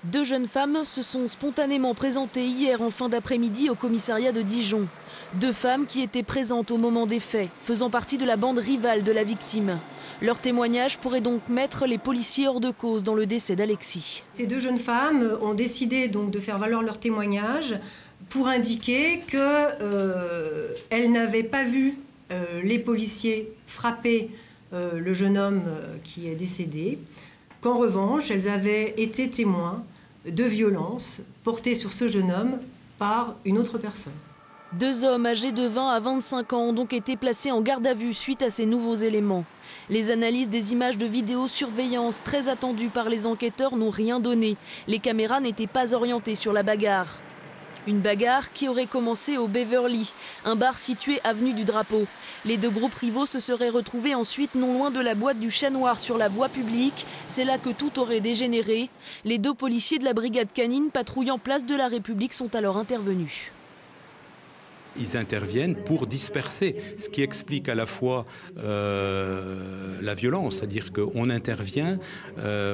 Deux jeunes femmes se sont spontanément présentées hier en fin d'après-midi au commissariat de Dijon. Deux femmes qui étaient présentes au moment des faits, faisant partie de la bande rivale de la victime. Leur témoignage pourrait donc mettre les policiers hors de cause dans le décès d'Alexis. Ces deux jeunes femmes ont décidé donc de faire valoir leur témoignage pour indiquer qu'elles n'avaient pas vu les policiers frapper le jeune homme qui est décédé, qu'en revanche, elles avaient été témoins de violences portées sur ce jeune homme par une autre personne. Deux hommes âgés de 20 à 25 ans ont donc été placés en garde à vue suite à ces nouveaux éléments. Les analyses des images de vidéosurveillance très attendues par les enquêteurs n'ont rien donné. Les caméras n'étaient pas orientées sur la bagarre. Une bagarre qui aurait commencé au Beverly, un bar situé avenue du Drapeau. Les deux groupes rivaux se seraient retrouvés ensuite non loin de la boîte du Chat Noir sur la voie publique. C'est là que tout aurait dégénéré. Les deux policiers de la brigade canine patrouillant place de la République sont alors intervenus. Ils interviennent pour disperser, ce qui explique à la fois la violence, c'est-à-dire qu'on intervient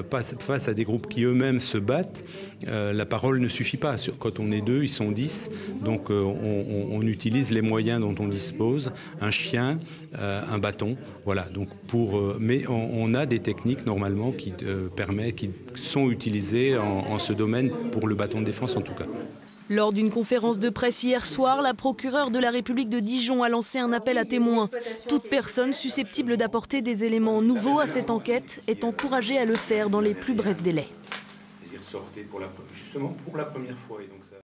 face à des groupes qui eux-mêmes se battent. La parole ne suffit pas. Quand on est deux, ils sont 10, donc on utilise les moyens dont on dispose, un chien, un bâton, voilà. Donc mais on a des techniques normalement qui sont utilisées en ce domaine pour le bâton de défense en tout cas. Lors d'une conférence de presse hier soir, la procureure de la République de Dijon a lancé un appel à témoins. Toute personne susceptible d'apporter des éléments nouveaux à cette enquête est encouragée à le faire dans les plus brefs délais. C'est-à-dire sortez justement pour la première fois. Et donc ça...